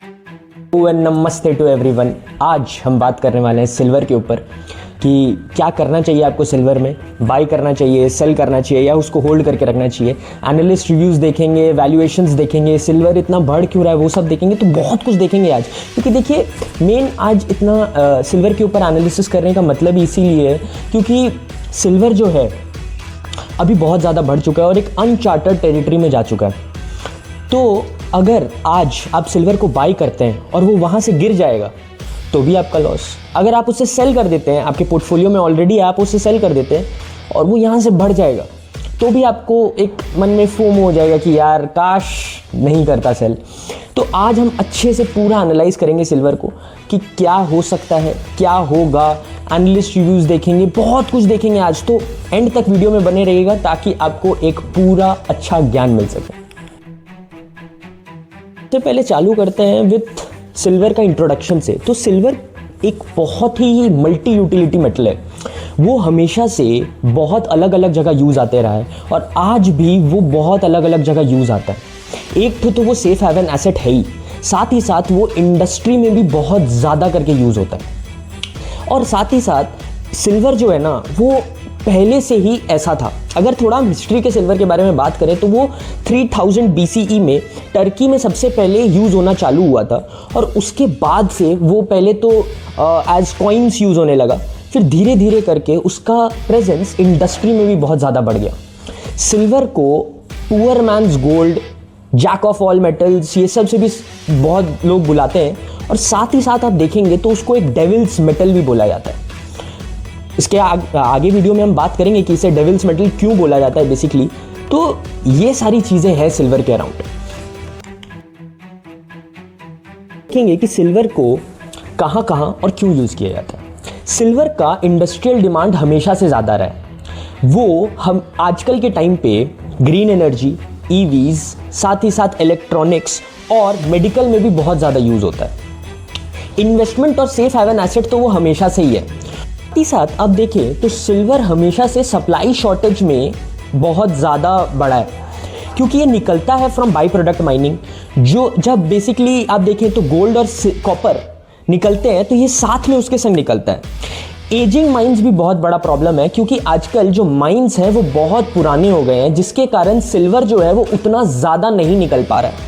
नमस्ते to everyone. आज हम बात करने वाले हैं सिल्वर के ऊपर कि क्या करना चाहिए आपको सिल्वर में, बाई करना चाहिए, सेल करना चाहिए या उसको होल्ड करके रखना चाहिए। एनालिस्ट रिव्यूज़ देखेंगे, वैल्यूएशंस देखेंगे, सिल्वर इतना बढ़ क्यों रहा है वो सब देखेंगे। तो बहुत कुछ देखेंगे आज, क्योंकि देखिए मेन आज इतना सिल्वर के ऊपर एनालिसिस करने का मतलब इसीलिए है क्योंकि सिल्वर जो है अभी बहुत ज़्यादा बढ़ चुका है और एक अनचार्टर्ड टेरिटरी में जा चुका है। तो अगर आज आप सिल्वर को बाई करते हैं और वो वहाँ से गिर जाएगा तो भी आपका लॉस। अगर आप उसे सेल कर देते हैं, आपके पोर्टफोलियो में ऑलरेडी आप उसे सेल कर देते हैं और वो यहाँ से बढ़ जाएगा तो भी आपको एक मन में फोमो हो जाएगा कि यार काश नहीं करता सेल। तो आज हम अच्छे से पूरा एनालाइज करेंगे सिल्वर को कि क्या हो सकता है, क्या होगा। एनालिस्ट रिव्यूज़ देखेंगे, बहुत कुछ देखेंगे आज। तो एंड तक वीडियो में बने रहिएगा ताकि आपको एक पूरा अच्छा ज्ञान मिल सके। तो पहले चालू करते हैं विथ सिल्वर का इंट्रोडक्शन से। तो सिल्वर एक बहुत ही मल्टी यूटिलिटी मेटल है। वो हमेशा से बहुत अलग अलग जगह यूज़ आते रहा है और आज भी वो बहुत अलग अलग जगह यूज़ आता है। एक तो वो सेफ हेवन एसेट है ही, साथ ही साथ वो इंडस्ट्री में भी बहुत ज़्यादा करके यूज़ होता है। और साथ ही साथ सिल्वर जो है ना वो पहले से ही ऐसा था। अगर थोड़ा हिस्ट्री के सिल्वर के बारे में बात करें तो वो 3000 BCE में टर्की में सबसे पहले यूज़ होना चालू हुआ था और उसके बाद से वो पहले तो एज कॉइन्स यूज़ होने लगा, फिर धीरे धीरे करके उसका प्रेजेंस इंडस्ट्री में भी बहुत ज़्यादा बढ़ गया। सिल्वर को poor man's gold, jack of all metals, ये सब से भी बहुत लोग बुलाते हैं और साथ ही साथ आप देखेंगे तो उसको एक डेविल्स मेटल भी बोला जाता है। इसके आगे वीडियो में हम बात करेंगे कि इसे डेविल्स मेटल क्यों बोला जाता है बेसिकली। तो ये सारी चीज़ें हैं सिल्वर के अराउंड। देखेंगे कि सिल्वर को कहाँ कहाँ और क्यों यूज़ किया जाता है। सिल्वर का इंडस्ट्रियल डिमांड हमेशा से ज़्यादा रहा है। वो हम आजकल के टाइम पे ग्रीन एनर्जी, ईवीज़, साथ ही साथ इलेक्ट्रॉनिक्स और मेडिकल में भी बहुत ज़्यादा यूज़ होता है। इन्वेस्टमेंट और सेफ हेवन एसेट तो वो हमेशा से ही है। साथ ही साथ आप देखें तो सिल्वर हमेशा से सप्लाई शॉर्टेज में बहुत ज़्यादा बड़ा है क्योंकि ये निकलता है फ्रॉम बाई प्रोडक्ट माइनिंग। जो जब बेसिकली आप देखें तो गोल्ड और कॉपर निकलते हैं तो ये साथ में उसके संग निकलता है। एजिंग माइंस भी बहुत बड़ा प्रॉब्लम है क्योंकि आजकल जो माइंस हैं वो बहुत पुराने हो गए हैं, जिसके कारण सिल्वर जो है वो उतना ज़्यादा नहीं निकल पा रहा है।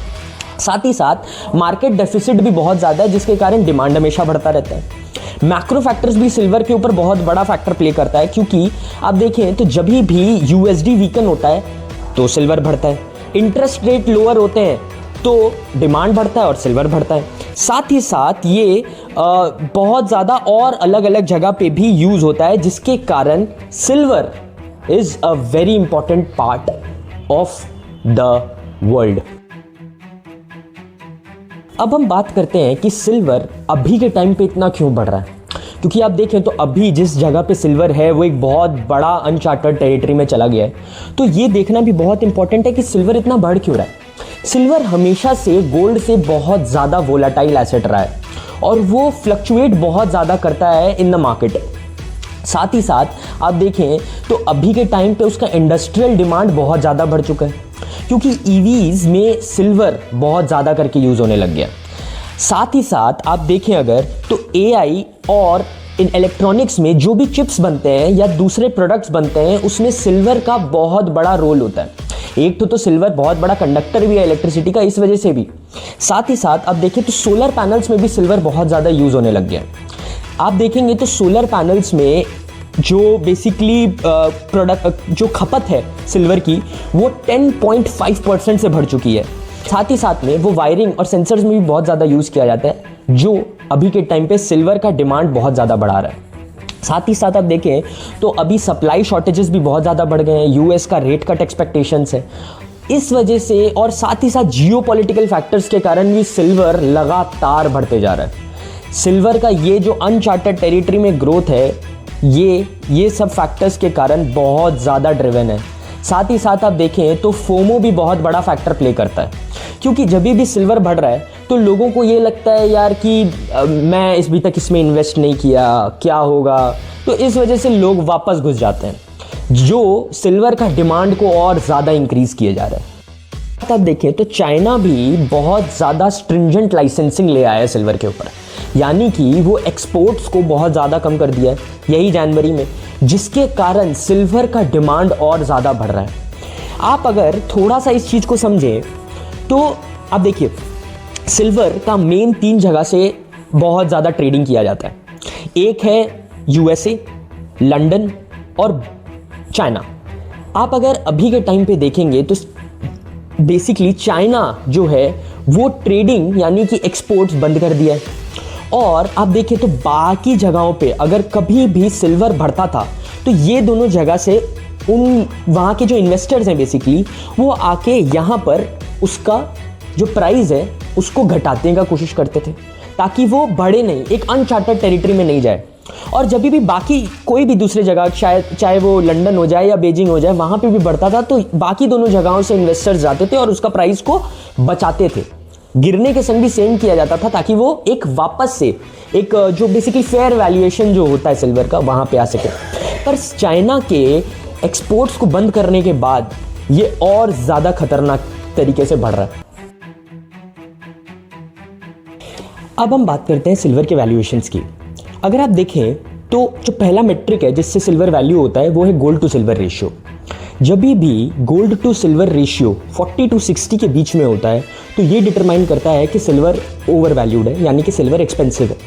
साथ ही साथ मार्केट डेफिसिट भी बहुत ज़्यादा है, जिसके कारण डिमांड हमेशा बढ़ता रहता है। मैक्रो फैक्टर्स भी सिल्वर के ऊपर बहुत बड़ा फैक्टर प्ले करता है क्योंकि आप देखें तो जब भी USD वीकन होता है तो सिल्वर बढ़ता है, इंटरेस्ट रेट लोअर होते हैं तो डिमांड बढ़ता है और सिल्वर बढ़ता है। साथ ही साथ ये बहुत ज़्यादा और अलग अलग जगह पे भी यूज़ होता है, जिसके कारण silver is a very important part of the world. अब हम बात करते हैं कि सिल्वर अभी के टाइम पे इतना क्यों बढ़ रहा है। क्योंकि आप देखें तो अभी जिस जगह पे सिल्वर है वो एक बहुत बड़ा अनचार्टर्ड टेरिटरी में चला गया है। तो ये देखना भी बहुत इंपॉर्टेंट है कि सिल्वर इतना बढ़ क्यों रहा है। सिल्वर हमेशा से गोल्ड से बहुत ज़्यादा वोलेटाइल एसेट रहा है और वो फ्लक्चुएट बहुत ज़्यादा करता है इन द मार्केट। साथ ही साथ आप देखें तो अभी के टाइम पे उसका इंडस्ट्रियल डिमांड बहुत ज़्यादा बढ़ चुका है क्योंकि ईवीज़ में सिल्वर बहुत ज़्यादा करके यूज़ होने लग गया। साथ ही साथ आप देखें अगर तो AI और इन इलेक्ट्रॉनिक्स में जो भी चिप्स बनते हैं या दूसरे प्रोडक्ट्स बनते हैं उसमें सिल्वर का बहुत बड़ा रोल होता है। एक तो सिल्वर बहुत बड़ा कंडक्टर भी है इलेक्ट्रिसिटी का, इस वजह से भी। साथ ही साथ आप देखें तो सोलर पैनल्स में भी सिल्वर बहुत ज़्यादा यूज़ होने लग गया। आप देखेंगे तो सोलर पैनल्स में जो बेसिकली प्रोडक्ट जो खपत है सिल्वर की वो 10.5% से बढ़ चुकी है। साथ ही साथ में वो वायरिंग और सेंसर्स में भी बहुत ज़्यादा यूज़ किया जाता है, जो अभी के टाइम पे सिल्वर का डिमांड बहुत ज़्यादा बढ़ा रहा है। साथ ही साथ आप देखें तो अभी सप्लाई शॉर्टेजेस भी बहुत ज़्यादा बढ़ गए हैं। US का रेट कट एक्सपेक्टेशंस है, इस वजह से और साथ ही साथ जियोपॉलिटिकल फैक्टर्स के कारण भी सिल्वर लगातार बढ़ते जा रहा है। सिल्वर का ये जो अनचार्टर्ड टेरिटरी में ग्रोथ है ये सब फैक्टर्स के कारण बहुत ज़्यादा ड्रिवन है। साथ ही साथ आप देखें तो फोमो भी बहुत बड़ा फैक्टर प्ले करता है क्योंकि जब भी सिल्वर बढ़ रहा है तो लोगों को ये लगता है यार कि मैं अभी तक इसमें इन्वेस्ट नहीं किया, क्या होगा। तो इस वजह से लोग वापस घुस जाते हैं, जो सिल्वर का डिमांड को और ज़्यादा इंक्रीज़ किए जा रहा है। बात आप देखें तो चाइना भी बहुत ज़्यादा स्ट्रिंजेंट लाइसेंसिंग ले आया है सिल्वर के ऊपर, यानी कि वो एक्सपोर्ट्स को बहुत ज़्यादा कम कर दिया है यही जनवरी में, जिसके कारण सिल्वर का डिमांड और ज़्यादा बढ़ रहा है। आप अगर थोड़ा सा इस चीज़ को समझें तो आप देखिए सिल्वर का मेन 3 जगह से बहुत ज़्यादा ट्रेडिंग किया जाता है। एक है यूएसए, लंदन और चाइना। आप अगर अभी के टाइम पे देखेंगे तो बेसिकली चाइना जो है वो ट्रेडिंग यानी कि एक्सपोर्ट्स बंद कर दिया है, और आप देखें तो बाकी जगहों पे अगर कभी भी सिल्वर बढ़ता था तो ये दोनों जगह से उन वहाँ के जो इन्वेस्टर्स हैं बेसिकली वो आके यहाँ पर उसका जो प्राइस है उसको घटाने का कोशिश करते थे ताकि वो बढ़े नहीं, एक अनचार्टर्ड टेरिटरी में नहीं जाए। और जब भी बाकी कोई भी दूसरी जगह चाहे वो लंदन हो जाए या बीजिंग हो जाए वहाँ पे भी बढ़ता था तो बाकी दोनों जगहों से इन्वेस्टर्स जाते थे और उसका प्राइस को बचाते थे। गिरने के संग भी सेम किया जाता था ताकि वो एक वापस से एक जो बेसिकली फेयर वैल्यूएशन जो होता है सिल्वर का वहाँ पे आ सके। पर चाइना के एक्सपोर्ट्स को बंद करने के बाद ये और ज़्यादा खतरनाक तरीके से बढ़ रहा है। अब हम बात करते हैं सिल्वर के वैल्यूएशंस की। अगर आप देखें तो जो पहला मेट्रिक है जिससे सिल्वर वैल्यू होता है वो है गोल्ड टू सिल्वर रेशियो। जब भी gold to silver ratio 40 to 60 के बीच में होता है तो ये डिटरमाइन करता है कि सिल्वर ओवर वैल्यूड है, यानी कि सिल्वर एक्सपेंसिव है।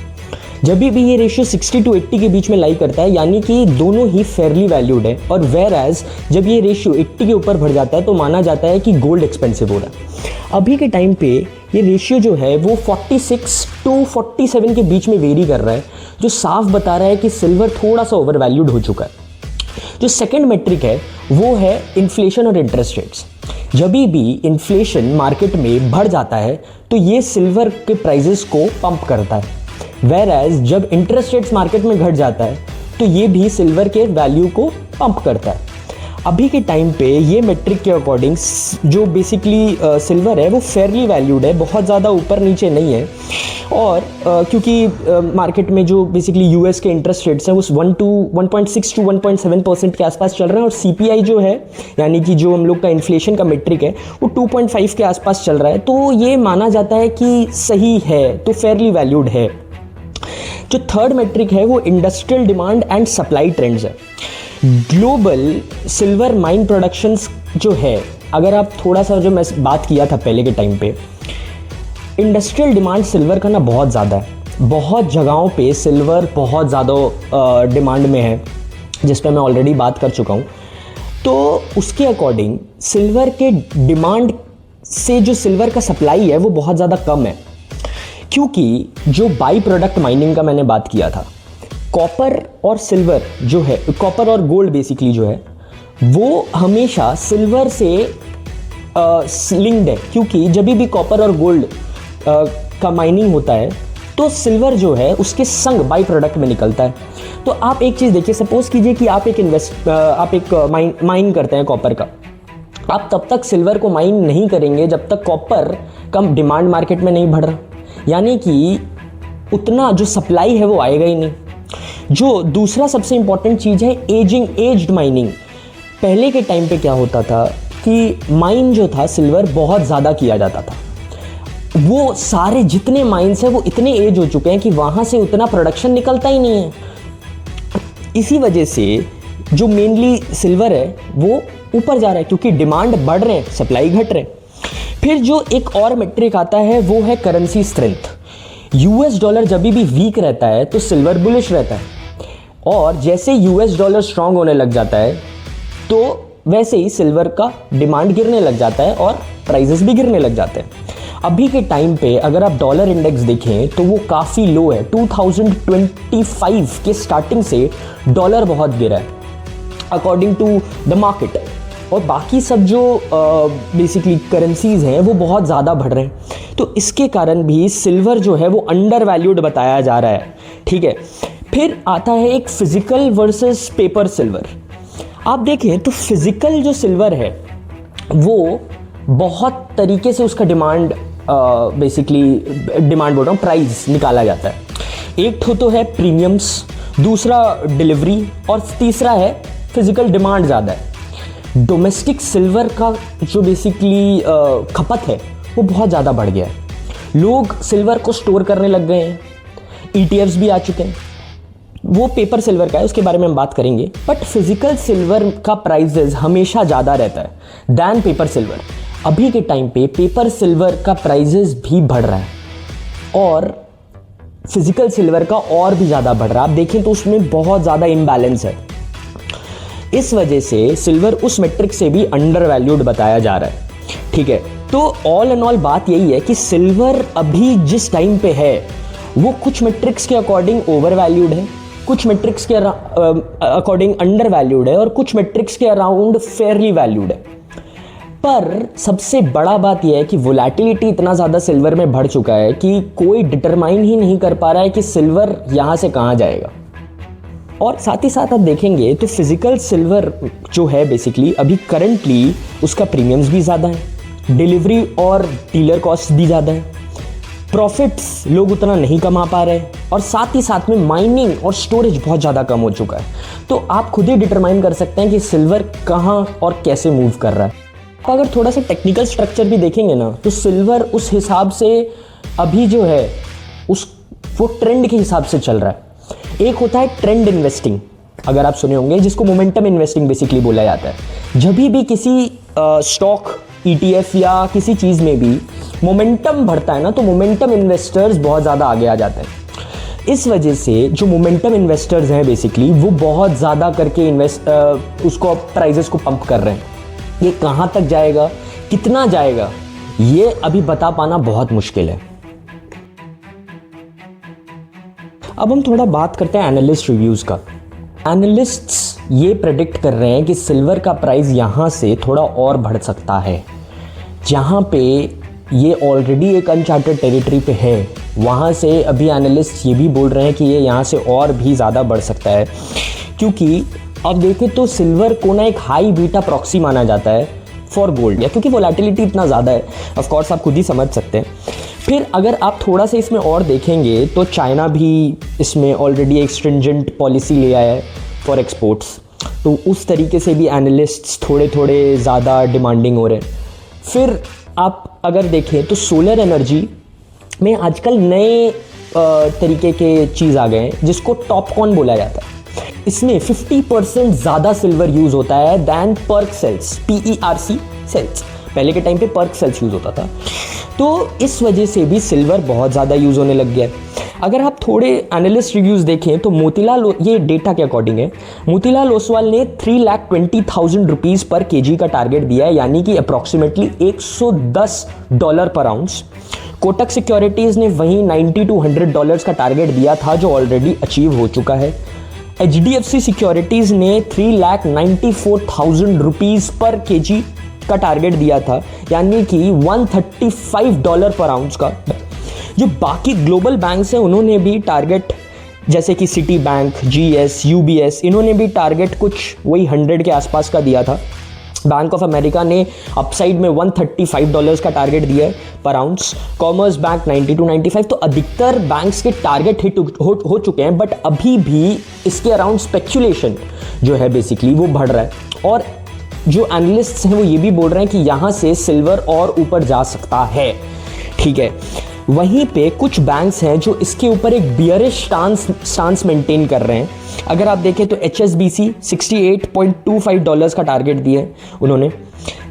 जब भी ये रेशियो 60 to 80 के बीच में लाई करता है यानी कि दोनों ही फेयरली वैल्यूड है, और वेयर एज जब ये रेशियो 80 के ऊपर बढ़ जाता है तो माना जाता है कि गोल्ड एक्सपेंसिव हो रहा है। अभी के टाइम पे ये रेशियो जो है वो 46 to 47 के बीच में वेरी कर रहा है, जो साफ बता रहा है कि सिल्वर थोड़ा सा ओवर वैल्यूड हो चुका है। जो सेकेंड मेट्रिक है वो है इन्फ्लेशन और इंटरेस्ट रेट्स। जब भी इन्फ्लेशन मार्केट में बढ़ जाता है तो ये सिल्वर के प्राइजेस को पंप करता है, वेयर एज जब इंटरेस्ट रेट्स मार्केट में घट जाता है तो ये भी सिल्वर के वैल्यू को पंप करता है। अभी के टाइम पे ये मेट्रिक के अकॉर्डिंग जो बेसिकली सिल्वर है वो फेयरली वैल्यूड है, बहुत ज़्यादा ऊपर नीचे नहीं है। और क्योंकि मार्केट में जो बेसिकली यूएस के इंटरेस्ट रेट्स हैं वो 1.6 to 1.7% के आसपास चल रहे हैं, और सीपीआई जो है यानी कि जो हम लोग का इन्फ्लेशन का मेट्रिक है वो 2.5 के आसपास चल रहा है, तो ये माना जाता है कि सही है, तो फेयरली वैल्यूड है। जो थर्ड मेट्रिक है वो industrial demand and supply trends है। ग्लोबल सिल्वर माइन प्रोडक्शंस जो है, अगर आप थोड़ा सा जो मैं बात किया था पहले के टाइम पे, इंडस्ट्रियल डिमांड सिल्वर का ना बहुत ज़्यादा है। बहुत जगहों पे सिल्वर बहुत ज़्यादा डिमांड में है, जिस पे मैं ऑलरेडी बात कर चुका हूँ। तो उसके अकॉर्डिंग सिल्वर के डिमांड से जो सिल्वर का सप्लाई है वो बहुत ज़्यादा कम है, क्योंकि जो बाई प्रोडक्ट माइनिंग का मैंने बात किया था, कॉपर और सिल्वर जो है, कॉपर और गोल्ड बेसिकली जो है वो हमेशा सिल्वर से लिंक्ड है, क्योंकि जब भी कॉपर और गोल्ड का माइनिंग होता है तो सिल्वर जो है उसके संग बाई प्रोडक्ट में निकलता है। तो आप एक चीज़ देखिए, सपोज कीजिए कि आप एक माइन करते हैं कॉपर का, आप तब तक सिल्वर को माइन नहीं करेंगे जब तक कॉपर कम डिमांड मार्केट में नहीं बढ़ रहा, यानी कि उतना जो सप्लाई है वो आएगा ही नहीं। जो दूसरा सबसे इंपॉर्टेंट चीज़ है एज्ड माइनिंग। पहले के टाइम पे क्या होता था कि माइन जो था सिल्वर बहुत ज़्यादा किया जाता था, वो सारे जितने माइंस हैं वो इतने एज हो चुके हैं कि वहाँ से उतना प्रोडक्शन निकलता ही नहीं है। इसी वजह से जो मेनली सिल्वर है वो ऊपर जा रहा है, क्योंकि डिमांड बढ़ रहे हैं, सप्लाई घट रहे हैं। फिर जो एक और मेट्रिक आता है वो है करेंसी स्ट्रेंथ। यूएस डॉलर जब भी वीक रहता है तो सिल्वर बुलिश रहता है, और जैसे यूएस डॉलर स्ट्रांग होने लग जाता है तो वैसे ही सिल्वर का डिमांड गिरने लग जाता है और प्राइसेस भी गिरने लग जाते हैं। अभी के टाइम पे अगर आप डॉलर इंडेक्स देखें तो वो काफ़ी लो है। 2025 के स्टार्टिंग से डॉलर बहुत गिरा है अकॉर्डिंग टू द मार्केट, और बाकी सब जो बेसिकली करेंसीज हैं वो बहुत ज़्यादा बढ़ रहे हैं। तो इसके कारण भी सिल्वर जो है वो अंडर वैल्यूड बताया जा रहा है, ठीक है। फिर आता है एक फिजिकल वर्सेस पेपर सिल्वर। आप देखें तो फिजिकल जो सिल्वर है वो बहुत तरीके से उसका डिमांड बेसिकली डिमांड बोल रहा हूँ, प्राइस निकाला जाता है। एक तो है प्रीमियम्स, दूसरा डिलीवरी, और तीसरा है फिजिकल डिमांड ज़्यादा है। डोमेस्टिक सिल्वर का जो बेसिकली खपत है वो बहुत ज़्यादा बढ़ गया है। लोग सिल्वर को स्टोर करने लग गए हैं, ETFs भी आ चुके हैं। वो पेपर सिल्वर का है, उसके बारे में हम बात करेंगे। बट फिजिकल सिल्वर का प्राइसेस हमेशा ज़्यादा रहता है दैन पेपर सिल्वर। अभी के टाइम पे पेपर सिल्वर का प्राइसेस भी बढ़ रहा है और फिजिकल सिल्वर का और भी ज़्यादा बढ़ रहा है। आप देखें तो उसमें बहुत ज़्यादा इम्बैलेंस है। इस वजह से सिल्वर उस मेट्रिक से भी अंडर वैल्यूड बताया जा रहा है। ठीक है, तो ऑल एंड ऑल बात यही है कि सिल्वर अभी जिस टाइम पे है वो कुछ मेट्रिक्स के अकॉर्डिंग ओवर वैल्यूड है, कुछ मेट्रिक्स के अकॉर्डिंग अंडर वैल्यूड है और कुछ मेट्रिक्स के अराउंड फेयरली वैल्यूड है। पर सबसे बड़ा बात यह है कि वोलेटिलिटी इतना ज़्यादा सिल्वर में बढ़ चुका है कि कोई डिटरमाइन ही नहीं कर पा रहा है कि सिल्वर यहाँ से कहाँ जाएगा। और साथ ही साथ आप देखेंगे तो फिजिकल सिल्वर जो है बेसिकली अभी करंटली उसका प्रीमियम्स भी ज़्यादा है, डिलीवरी और डीलर कॉस्ट भी ज़्यादा है, प्रॉफिट्स लोग उतना नहीं कमा पा रहे और साथ ही साथ में माइनिंग और स्टोरेज बहुत ज़्यादा कम हो चुका है। तो आप खुद ही डिटरमाइन कर सकते हैं कि सिल्वर कहाँ और कैसे मूव कर रहा है। तो अगर थोड़ा सा टेक्निकल स्ट्रक्चर भी देखेंगे ना तो सिल्वर उस हिसाब से अभी जो है वो ट्रेंड के हिसाब से चल रहा है। एक होता है ट्रेंड इन्वेस्टिंग, अगर आप सुने होंगे, जिसको मोमेंटम इन्वेस्टिंग बेसिकली बोला जाता है। जब भी किसी स्टॉक, ETF या किसी चीज़ में भी मोमेंटम बढ़ता है ना तो मोमेंटम इन्वेस्टर्स बहुत ज़्यादा आगे आ जाते हैं। इस वजह से जो मोमेंटम इन्वेस्टर्स हैं बेसिकली वो बहुत ज़्यादा करके उसको प्राइजेस को पंप कर रहे हैं। ये कहाँ तक जाएगा, कितना जाएगा, ये अभी बता पाना बहुत मुश्किल है। अब हम थोड़ा बात करते हैं एनालिस्ट रिव्यूज़ का। एनालिस्ट्स ये प्रेडिक्ट कर रहे हैं कि सिल्वर का प्राइस यहाँ से थोड़ा और बढ़ सकता है। जहाँ पे ये ऑलरेडी एक अनचार्टेड टेरिटरी पे है वहाँ से अभी एनालिस्ट ये भी बोल रहे हैं कि ये यहाँ से और भी ज़्यादा बढ़ सकता है, क्योंकि अब देखें तो सिल्वर को ना एक हाई बीटा प्रॉक्सी माना जाता है फॉर गोल्ड, या क्योंकि वोलेटिलिटी इतना ज़्यादा है। ऑफ कोर्स आप खुद ही समझ सकते हैं। फिर अगर आप थोड़ा सा इसमें और देखेंगे तो चाइना भी इसमें ऑलरेडी एक स्ट्रिंजेंट पॉलिसी ले आया है फॉर एक्सपोर्ट्स, तो उस तरीके से भी एनालिस्ट्स थोड़े थोड़े ज़्यादा डिमांडिंग हो रहे हैं। फिर आप अगर देखें तो सोलर एनर्जी में आजकल नए तरीके के चीज़ आ गए हैं जिसको टॉपकॉन बोला जाता है। इसमें 50% ज़्यादा सिल्वर यूज़ होता है then PERC cells, PERC cells. पहले के टाइम पे पर्क सेल्स यूज़ होता था, तो इस वजह से भी सिल्वर बहुत ज़्यादा यूज़ होने लग गया है। अगर आप थोड़े एनालिस्ट रिव्यूज़ देखें तो मोतीलाल, ये डेटा के अकॉर्डिंग है, मोतीलाल ओसवाल ने 3,20,000 रुपीज़ पर kg का टारगेट दिया है, यानी कि अप्रॉक्सीमेटली $110 पर आउंस। कोटक सिक्योरिटीज़ ने वहीं $90 to $100 का टारगेट दिया था जो ऑलरेडी अचीव हो चुका है। HDFC सिक्योरिटीज़ ने 3,94,000 रुपीज़ पर kg का टारगेट दिया था, यानी कि $135 पर आउंस का। जो बाकी ग्लोबल बैंक्स हैं उन्होंने भी टारगेट, जैसे कि सिटी बैंक, GS, UBS, इन्होंने भी टारगेट कुछ वही 100 के आसपास का दिया था। बैंक ऑफ अमेरिका ने अपसाइड में $135 का टारगेट दिया है पर आउंस। Commerce bank 90 to 95। तो अधिकतर बैंक्स के टारगेट हिट हो चुके हैं, बट अभी भी इसके अराउंड स्पेक्यूलेशन जो है बेसिकली वो बढ़ रहा है। और जो एनालिस्ट्स हैं वो ये भी बोल रहे हैं कि यहाँ से सिल्वर और ऊपर जा सकता है। ठीक है, वहीं पे कुछ बैंक्स हैं जो इसके ऊपर एक बियरिश स्टांस मेंटेन कर रहे हैं। अगर आप देखें तो HSBC $68.25 का टारगेट दिया है उन्होंने।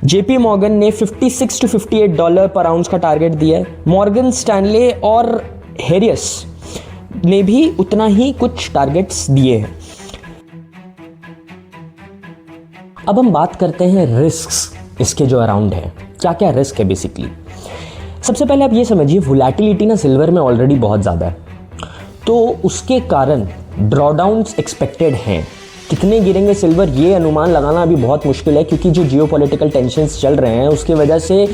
JP मॉर्गन ने $56 to $58 पर आउंस का टारगेट दिया है। मॉर्गन स्टैनले और हेरियस ने भी उतना ही कुछ टारगेट्स दिए हैं। अब हम बात करते हैं रिस्क्स इसके जो अराउंड है, क्या क्या रिस्क है बेसिकली। सबसे पहले आप ये समझिए, वोलेटिलिटी ना सिल्वर में ऑलरेडी बहुत ज़्यादा है, तो उसके कारण ड्रॉडाउन्स एक्सपेक्टेड हैं। कितने गिरेंगे सिल्वर ये अनुमान लगाना अभी बहुत मुश्किल है, क्योंकि जो जियोपॉलिटिकल टेंशन्स चल रहे हैं उसकी वजह से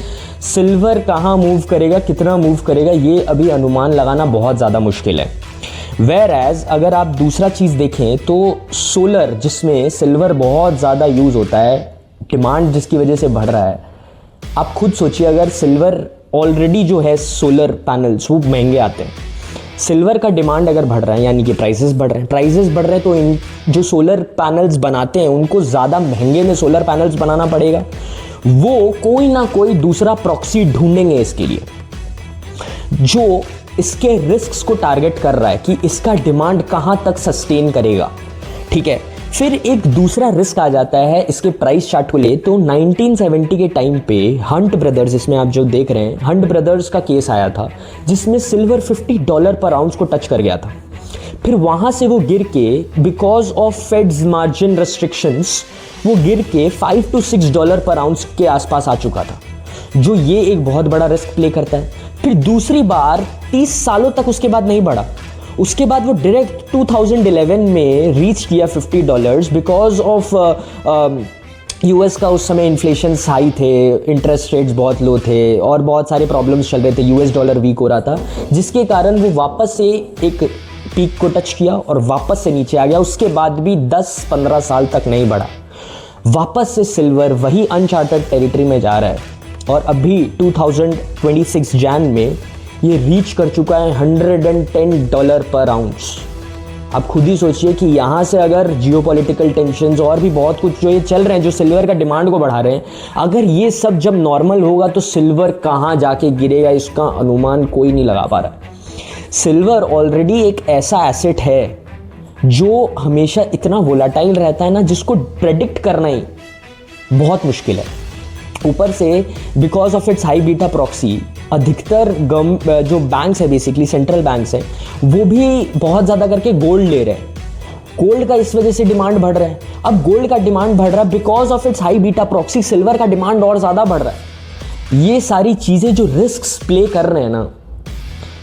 सिल्वर कहाँ मूव करेगा, कितना मूव करेगा, ये अभी अनुमान लगाना बहुत ज़्यादा मुश्किल है। वेयर एज अगर आप दूसरा चीज़ देखें तो सोलर, जिसमें सिल्वर बहुत ज़्यादा यूज़ होता है, डिमांड जिसकी वजह से बढ़ रहा है। आप खुद सोचिए, अगर सिल्वर ऑलरेडी जो है सोलर पैनल्स वो महंगे आते हैं, सिल्वर का डिमांड अगर बढ़ रहा है यानी कि प्राइसेस बढ़ रहे हैं तो इन जो सोलर पैनल्स बनाते हैं उनको ज़्यादा महंगे में सोलर पैनल्स बनाना पड़ेगा। वो कोई ना कोई दूसरा प्रॉक्सी ढूंढेंगे इसके लिए जो इसके रिस्क्स को टारगेट कर रहा है कि इसका डिमांड कहाँ तक सस्टेन करेगा। ठीक है, फिर एक दूसरा रिस्क आ जाता है इसके प्राइस चार्ट को ले तो 1970 के टाइम पे हंट ब्रदर्स, इसमें आप जो देख रहे हैं हंट ब्रदर्स का केस आया था जिसमें सिल्वर $50 पर आउंस को टच कर गया था। फिर वहाँ से वो गिर के because of fades margin restrictions वो गिर के $5 to $6 पर आउंस के आसपास आ चुका था, जो ये एक बहुत बड़ा रिस्क प्ले करता है। फिर दूसरी बार 30 सालों तक उसके बाद नहीं बढ़ा, उसके बाद वो डायरेक्ट 2011 में रीच किया $50 बिकॉज ऑफ यूएस का उस समय इन्फ्लेशन हाई थे, इंटरेस्ट रेट्स बहुत लो थे और बहुत सारे प्रॉब्लम्स चल रहे थे, यूएस डॉलर वीक हो रहा था, जिसके कारण वो वापस से एक पीक को टच किया और वापस से नीचे आ गया। उसके बाद भी 10-15 साल तक नहीं बढ़ा। वापस से सिल्वर वही अनचार्टेड टेरिटरी में जा रहा है और अभी 2026 जैन में ये रीच कर चुका है $110 पर आउंस। आप खुद ही सोचिए कि यहाँ से अगर जियोपॉलिटिकल टेंशन्स और भी बहुत कुछ जो ये चल रहे हैं जो सिल्वर का डिमांड को बढ़ा रहे हैं, अगर ये सब जब नॉर्मल होगा तो सिल्वर कहाँ जाके गिरेगा इसका अनुमान कोई नहीं लगा पा रहा। सिल्वर ऑलरेडी एक ऐसा एसेट है जो हमेशा इतना वोलाटाइल रहता है ना, जिसको प्रेडिक्ट करना ही बहुत मुश्किल है। ऊपर से because of its high beta proxy अधिकतर जो बैंक्स है, बेसिकली सेंट्रल बैंक्स है, वो भी बहुत ज़्यादा करके गोल्ड ले रहे हैं। गोल्ड का इस वजह से डिमांड बढ़ रहा है। अब गोल्ड का डिमांड बढ़ रहा है because of its high beta proxy, silver का डिमांड और ज़्यादा बढ़ रहा है। ये सारी चीज़ें जो रिस्क्स प्ले कर रहे हैं ना,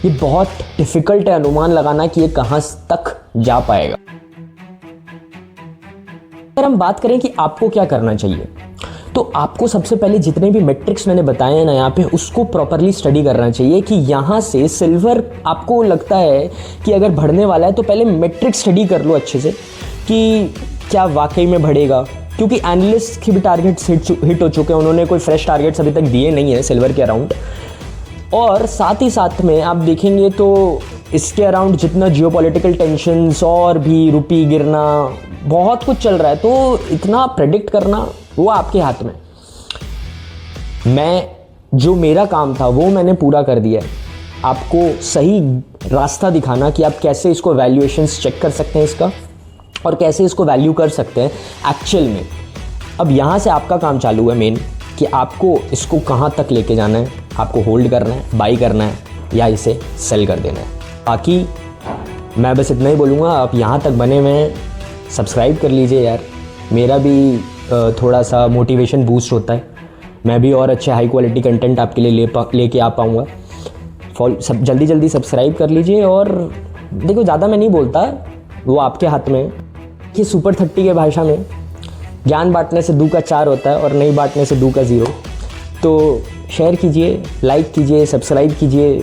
ये बहुत डिफिकल्ट है अनुमान लगाना कि ये कहाँ तक जा पाएगा। अगर हम बात करें कि आपको क्या करना चाहिए, तो आपको सबसे पहले जितने भी मैट्रिक्स मैंने बताए हैं ना यहाँ पे, उसको प्रॉपरली स्टडी करना चाहिए कि यहाँ से सिल्वर आपको लगता है कि अगर बढ़ने वाला है तो पहले मैट्रिक्स स्टडी कर लो अच्छे से कि क्या वाकई में बढ़ेगा, क्योंकि एनालिस्ट के भी टारगेट्स हिट हो चुके हैं, उन्होंने कोई फ्रेश टारगेट्स अभी तक दिए नहीं है सिल्वर के अराउंड। और साथ ही साथ में आप देखेंगे तो इसके अराउंड जितना जियोपॉलिटिकल टेंशन्स और भी रुपी गिरना बहुत कुछ चल रहा है, तो इतना प्रेडिक्ट करना वो आपके हाथ में। जो मेरा काम था वो मैंने पूरा कर दिया है, आपको सही रास्ता दिखाना कि आप कैसे इसको वैल्यूएशंस चेक कर सकते हैं इसका और कैसे इसको वैल्यू कर सकते हैं एक्चुअल में। अब यहाँ से आपका काम चालू है मेन कि आपको इसको कहाँ तक लेके जाना है, आपको होल्ड करना है, बाई करना है या इसे सेल कर देना है। बाकी मैं बस इतना ही बोलूँगा, आप यहाँ तक बने हुए हैं, सब्सक्राइब कर लीजिए यार, मेरा भी थोड़ा सा मोटिवेशन बूस्ट होता है, मैं भी और अच्छे हाई क्वालिटी कंटेंट आपके लिए लेके आ पाऊँगा। सब जल्दी सब्सक्राइब कर लीजिए। और देखो ज़्यादा मैं नहीं बोलता, वो आपके हाथ में है कि सुपर 30 के भाषा में ज्ञान बांटने से 2 का 4 होता है और नहीं बांटने से 2 का 0। तो शेयर कीजिए, लाइक कीजिए, सब्सक्राइब कीजिए,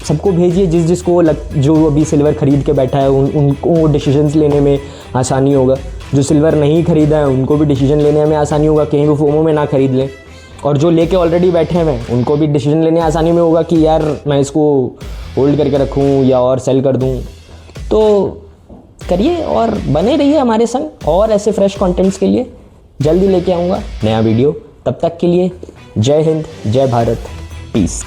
सबको भेजिए जिसको जो अभी सिल्वर खरीद के बैठा है उनको डिसीजंस लेने में आसानी होगा। जो सिल्वर नहीं खरीदा है उनको भी डिसीजन लेने में आसानी होगा, कहीं वो फोमो में ना खरीद लें। और जो लेके ऑलरेडी बैठे हैं उनको भी डिसीजन लेने आसानी में होगा कि यार मैं इसको होल्ड करके रखूं या और सेल कर दूं। तो करिए और बने रहिए हमारे संग, और ऐसे फ्रेश कंटेंट्स के लिए जल्दी लेके आऊँगा नया वीडियो। तब तक के लिए जय हिंद, जय भारत, पीस।